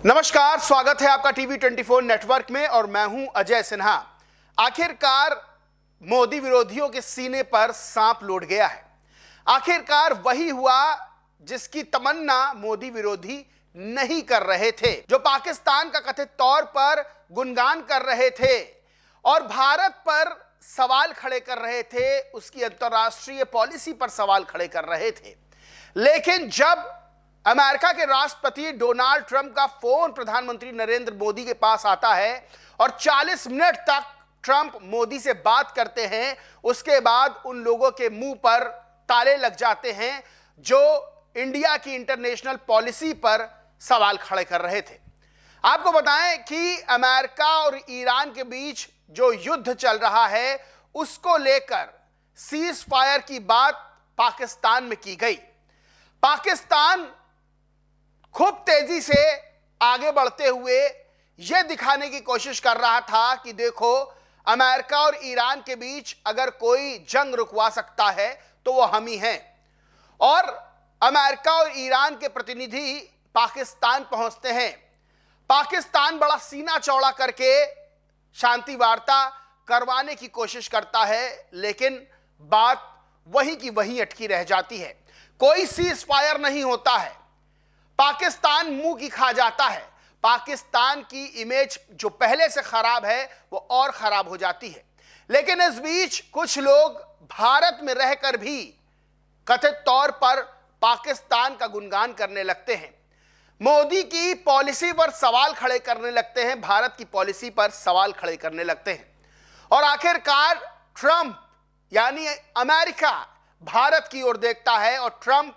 नमस्कार, स्वागत है आपका टीवी 24 नेटवर्क में और मैं हूं अजय सिन्हा। आखिरकार मोदी विरोधियों के सीने पर सांप लौट गया है। आखिरकार वही हुआ जिसकी तमन्ना मोदी विरोधी नहीं कर रहे थे, जो पाकिस्तान का कथित तौर पर गुणगान कर रहे थे और भारत पर सवाल खड़े कर रहे थे, उसकी अंतर्राष्ट्रीय पॉलिसी पर सवाल खड़े कर रहे थे। लेकिन जब अमेरिका के राष्ट्रपति डोनाल्ड ट्रंप का फोन प्रधानमंत्री नरेंद्र मोदी के पास आता है और 40 मिनट तक ट्रंप मोदी से बात करते हैं, उसके बाद उन लोगों के मुंह पर ताले लग जाते हैं जो इंडिया की इंटरनेशनल पॉलिसी पर सवाल खड़े कर रहे थे। आपको बताएं कि अमेरिका और ईरान के बीच जो युद्ध चल रहा है, उसको लेकर सीज फायर की बात पाकिस्तान में की गई। पाकिस्तान खूब तेजी से आगे बढ़ते हुए यह दिखाने की कोशिश कर रहा था कि देखो, अमेरिका और ईरान के बीच अगर कोई जंग रुकवा सकता है तो वो हम ही हैं। और अमेरिका और ईरान के प्रतिनिधि पाकिस्तान पहुंचते हैं। पाकिस्तान बड़ा सीना चौड़ा करके शांति वार्ता करवाने की कोशिश करता है, लेकिन बात वहीं की वहीं अटकी रह जाती है। कोई सीज फायर नहीं होता है। पाकिस्तान मुंह की खा जाता है। पाकिस्तान की इमेज जो पहले से खराब है वो और खराब हो जाती है। लेकिन इस बीच कुछ लोग भारत में रहकर भी कथित तौर पर पाकिस्तान का गुणगान करने लगते हैं, मोदी की पॉलिसी पर सवाल खड़े करने लगते हैं, भारत की पॉलिसी पर सवाल खड़े करने लगते हैं। और आखिरकार ट्रंप यानी अमेरिका भारत की ओर देखता है और ट्रंप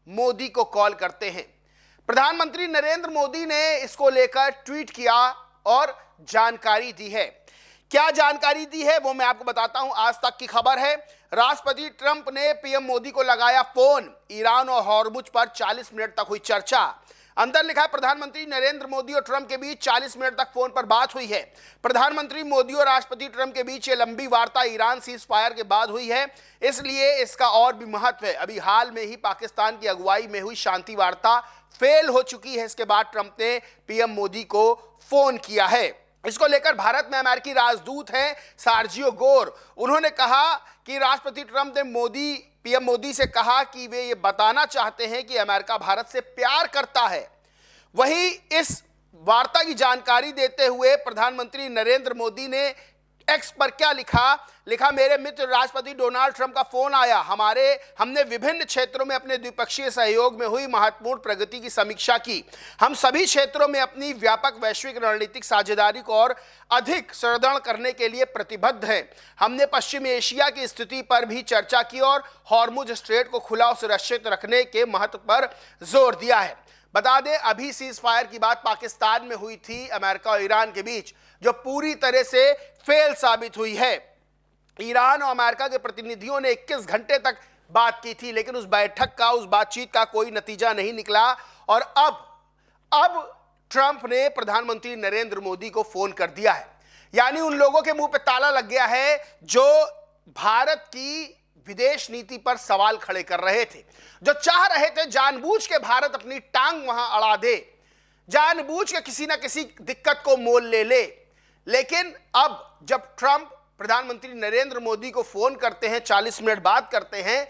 मोदी को कॉल करते हैं। प्रधानमंत्री नरेंद्र मोदी ने इसको लेकर ट्वीट किया और जानकारी दी है। क्या जानकारी दी है वो मैं आपको बताता हूं। आज तक की खबर है, राष्ट्रपति ट्रंप ने पीएम मोदी को लगाया फोन। ईरान और हॉर्मुज पर 40 मिनट तक हुई चर्चा। अंदर लिखा है, प्रधानमंत्री नरेंद्र मोदी और ट्रंप के बीच 40 मिनट तक फोन पर बात हुई है। प्रधानमंत्री मोदी और राष्ट्रपति ट्रंप के बीच ये लंबी वार्ता ईरान सीज फायर के बाद हुई है, इसलिए इसका और भी महत्व है। अभी हाल में ही पाकिस्तान की अगुवाई में हुई शांति वार्ता फेल हो चुकी है। इसके बाद ट्रंप ने पीएम मोदी को फोन किया है। इसको लेकर भारत में अमेरिकी राजदूत हैं सार्जियो गोर। उन्होंने कहा कि राष्ट्रपति ट्रंप ने पीएम मोदी से कहा कि वे ये बताना चाहते हैं कि अमेरिका भारत से प्यार करता है। वहीं इस वार्ता की जानकारी देते हुए प्रधानमंत्री नरेंद्र मोदी ने एक्स पर क्या लिखा, मेरे मित्र राष्ट्रपति डोनाल्ड ट्रंप का फोन आया। हमने विभिन्न क्षेत्रों में अपने द्विपक्षीय सहयोग में हुई महत्वपूर्ण प्रगति की समीक्षा की। हम सभी क्षेत्रों में अपनी व्यापक वैश्विक रणनीतिक साझेदारी को और अधिक सुदृढ़ करने के लिए प्रतिबद्ध हैं। हमने पश्चिमी एशिया की स्थिति पर भी चर्चा की और हॉर्मुज स्ट्रेट को खुला और सुरक्षित रखने के महत्व पर जोर दिया है। बता दें, अभी सीज फायर की बात पाकिस्तान में हुई थी अमेरिका और ईरान के बीच, जो पूरी तरह से फेल साबित हुई है। ईरान और अमेरिका के प्रतिनिधियों ने 21 घंटे तक बात की थी, लेकिन उस बातचीत का कोई नतीजा नहीं निकला। और अब ट्रंप ने प्रधानमंत्री नरेंद्र मोदी को फोन कर दिया है। यानी उन लोगों के मुंह पे ताला लग गया है जो भारत की विदेश नीति पर सवाल खड़े कर रहे थे, जो चाह रहे थे जानबूझ के भारत अपनी टांग वहां अड़ा दे, जानबूझ के किसी ना किसी दिक्कत को मोल ले। लेकिन अब जब ट्रंप प्रधानमंत्री नरेंद्र मोदी को फोन करते हैं, 40 मिनट बात करते हैं,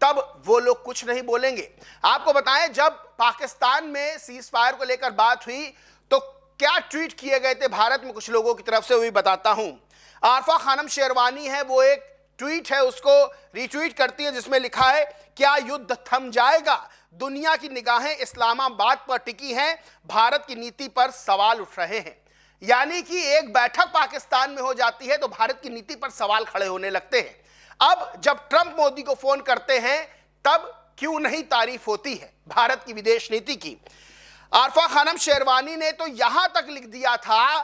तब वो लोग कुछ नहीं बोलेंगे। आपको बताएं, जब पाकिस्तान में सीज फायर को लेकर बात हुई तो क्या ट्वीट किए गए थे भारत में कुछ लोगों की तरफ से, वो भी बताता हूं। आरफा खानम शेरवानी है, वो एक ट्वीट है, उसको रीट्वीट करती है, जिसमें लिखा है, क्या युद्ध थम जाएगा? दुनिया की निगाहें इस्लामाबाद पर टिकी हैं, भारत की नीति पर सवाल उठ रहे हैं। यानी कि एक बैठक पाकिस्तान में हो जाती है तो भारत की नीति पर सवाल खड़े होने लगते हैं। अब जब ट्रंप मोदी को फोन करते हैं, तब क्यों नहीं तारीफ होती है भारत की विदेश नीति की। आरफा खानम शेरवानी ने तो यहां तक लिख दिया था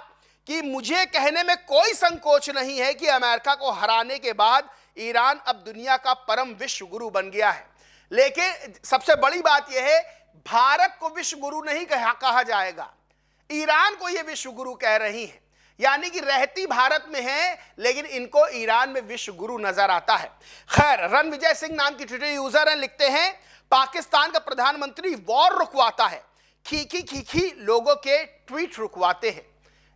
कि मुझे कहने में कोई संकोच नहीं है कि अमेरिका को हराने के बाद ईरान अब दुनिया का परम विश्व गुरु बन गया है। लेकिन सबसे बड़ी बात यह है, भारत को विश्व गुरु नहीं कहा जाएगा, ईरान को यह विश्व गुरु कह रही है। यानी कि रहती भारत में है, लेकिन इनको ईरान में विश्व गुरु नजर आता है। खैर, रणविजय सिंह नाम की ट्विटर यूजर हैं, लिखते हैं, पाकिस्तान का प्रधानमंत्री वॉर रुकवाता है, खीखी खीखी लोगों के ट्वीट रुकवाते हैं।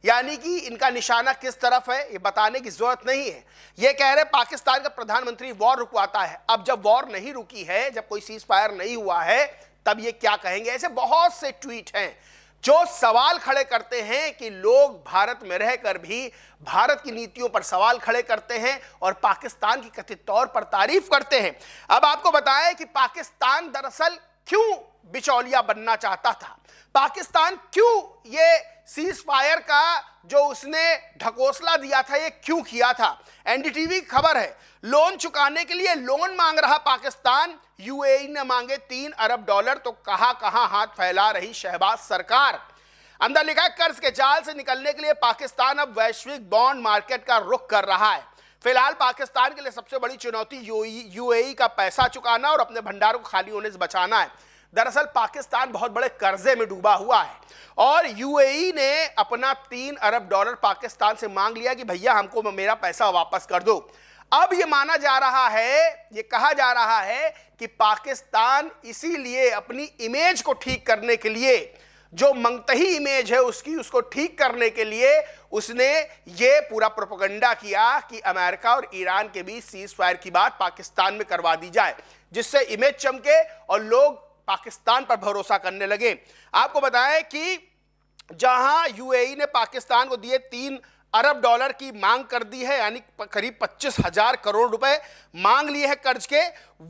यानी कि इनका निशाना किस तरफ है ये बताने की जरूरत नहीं है। ये कह रहे पाकिस्तान का प्रधानमंत्री वॉर रुकवाता है। अब जब वॉर नहीं रुकी है, जब कोई सीज फायर नहीं हुआ है, तब ये क्या कहेंगे? ऐसे बहुत से ट्वीट हैं जो सवाल खड़े करते हैं कि लोग भारत में रहकर भी भारत की नीतियों पर सवाल खड़े करते हैं और पाकिस्तान की कथित तौर पर तारीफ करते हैं। अब आपको बताएं कि पाकिस्तान दरअसल क्यों बिचौलिया बनना चाहता था, पाकिस्तान क्यों ये सीज फायर का जो उसने ढकोसला दिया था ये क्यों किया था। एनडीटीवी की खबर है, लोन चुकाने के लिए लोन मांग रहा पाकिस्तान, यूएई ने मांगे $3 अरब, तो कहां हाथ फैला रही शहबाज सरकार। अंदर लिखा है, कर्ज के जाल से निकलने के लिए पाकिस्तान अब वैश्विक बॉन्ड मार्केट का रुख कर रहा है। फिलहाल पाकिस्तान के लिए सबसे बड़ी चुनौती यूएई का पैसा चुकाना और अपने भंडारों को खाली होने से बचाना है। दरअसल पाकिस्तान बहुत बड़े कर्जे में डूबा हुआ है और यूएई ने अपना $3 अरब पाकिस्तान से मांग लिया कि भैया हमको मेरा पैसा वापस कर दो। अब ये माना जा रहा है, ये कहा जा रहा है कि पाकिस्तान इसीलिए अपनी इमेज को ठीक करने के लिए, जो मंगतही इमेज है उसको ठीक करने के लिए उसने ये पूरा प्रोपेगेंडा किया कि अमेरिका और ईरान के बीच सीज फायर की बात पाकिस्तान में करवा दी जाए, जिससे इमेज चमके और लोग पाकिस्तान पर भरोसा करने लगे। आपको बताएं कि जहां यूएई ने पाकिस्तान को दिए $3 अरब की मांग कर दी है, यानी करीब 25,000 करोड़ रुपए मांग लिए हैं कर्ज के,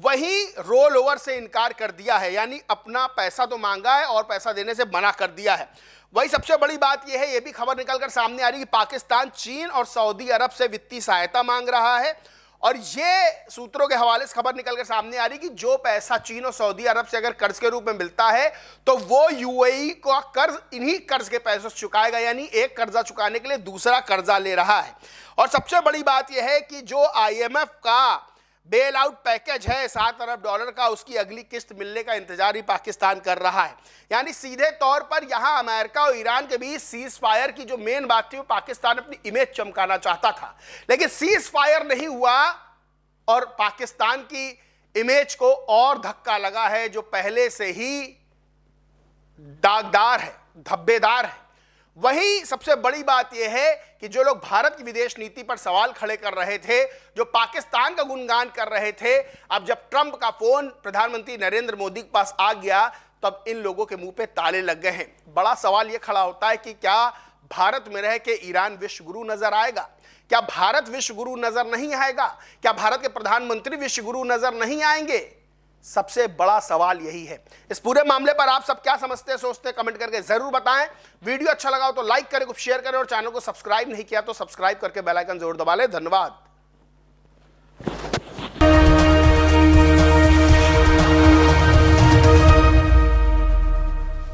वहीं रोल ओवर से इनकार कर दिया है, यानी अपना पैसा तो मांगा है और पैसा देने से मना कर दिया है। वही सबसे बड़ी बात यह है, यह भी खबर निकलकर सामने आ रही है कि पाकिस्तान चीन और सऊदी अरब से वित्तीय सहायता मांग रहा है और ये सूत्रों के हवाले से खबर निकलकर सामने आ रही कि जो पैसा चीन और सऊदी अरब से अगर कर्ज के रूप में मिलता है तो वो यूएई का कर्ज इन्हीं कर्ज के पैसों से चुकाएगा, यानी एक कर्जा चुकाने के लिए दूसरा कर्जा ले रहा है। और सबसे बड़ी बात यह है कि जो आईएमएफ का बेल आउट पैकेज है $7 अरब का, उसकी अगली किस्त मिलने का इंतजार ही पाकिस्तान कर रहा है। यानी सीधे तौर पर यहां अमेरिका और ईरान के बीच सीज फायर की जो मेन बात थी वो पाकिस्तान अपनी इमेज चमकाना चाहता था, लेकिन सीज फायर नहीं हुआ और पाकिस्तान की इमेज को और धक्का लगा है जो पहले से ही दागदार है, धब्बेदार है। वहीं सबसे बड़ी बात यह है कि जो लोग भारत की विदेश नीति पर सवाल खड़े कर रहे थे, जो पाकिस्तान का गुणगान कर रहे थे, अब जब ट्रंप का फोन प्रधानमंत्री नरेंद्र मोदी के पास आ गया तब इन लोगों के मुंह पे ताले लग गए हैं। बड़ा सवाल यह खड़ा होता है कि क्या भारत में रह के ईरान विश्व गुरु नजर आएगा? क्या भारत विश्व गुरु नजर नहीं आएगा? क्या भारत के प्रधानमंत्री विश्व गुरु नजर नहीं आएंगे? सबसे बड़ा सवाल यही है। इस पूरे मामले पर आप सब क्या समझते हैं, सोचते हैं, कमेंट करके जरूर बताएं। वीडियो अच्छा लगा हो तो लाइक करें, शेयर करें और चैनल को सब्सक्राइब नहीं किया तो सब्सक्राइब करके बेल आइकन जरूर दबा लें। धन्यवाद।